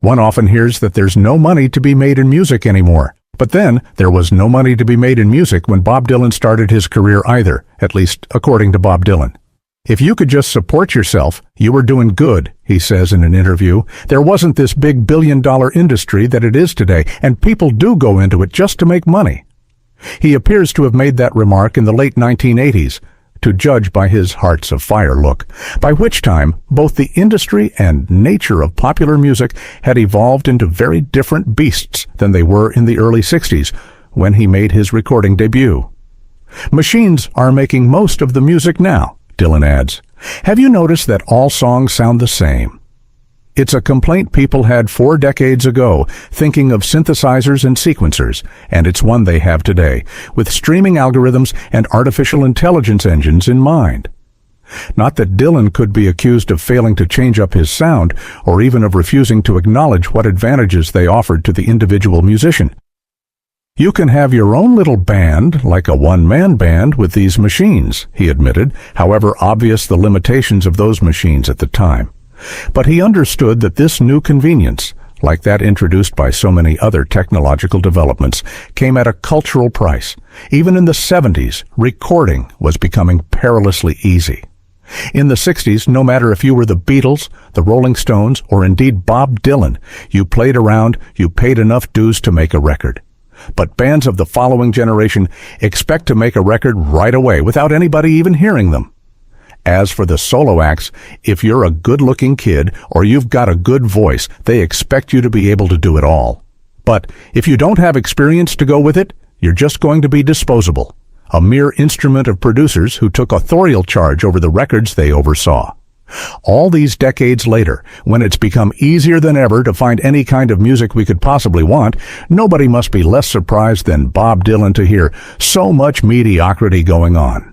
One often hears that there's no money to be made in music anymore. But then, there was no money to be made in music when Bob Dylan started his career either, at least according to Bob Dylan. If you could just support yourself, you were doing good, he says in an interview. There wasn't this big billion-dollar industry that it is today, and people do go into it just to make money. He appears to have made that remark in the late 1980s, to judge by his Hearts of Fire look, by which time both the industry and nature of popular music had evolved into very different beasts than they were in the early 60s, when he made his recording debut. Machines are making most of the music now, Dylan adds. Have you noticed that all songs sound the same? It's a complaint people had 4 decades ago, thinking of synthesizers and sequencers, and it's one they have today, with streaming algorithms and artificial intelligence engines in mind. Not that Dylan could be accused of failing to change up his sound, or even of refusing to acknowledge what advantages they offered to the individual musician. You can have your own little band, like a one-man band, with these machines, he admitted, however obvious the limitations of those machines at the time. But he understood that this new convenience, like that introduced by so many other technological developments, came at a cultural price. Even in the 70s, recording was becoming perilously easy. In the 60s, no matter if you were the Beatles, the Rolling Stones, or indeed Bob Dylan, you played around, you paid enough dues to make a record. But bands of the following generation expect to make a record right away without anybody even hearing them. As for the solo acts, if you're a good-looking kid or you've got a good voice, they expect you to be able to do it all. But if you don't have experience to go with it, you're just going to be disposable, a mere instrument of producers who took authorial charge over the records they oversaw. All these decades later, when it's become easier than ever to find any kind of music we could possibly want, nobody must be less surprised than Bob Dylan to hear so much mediocrity going on.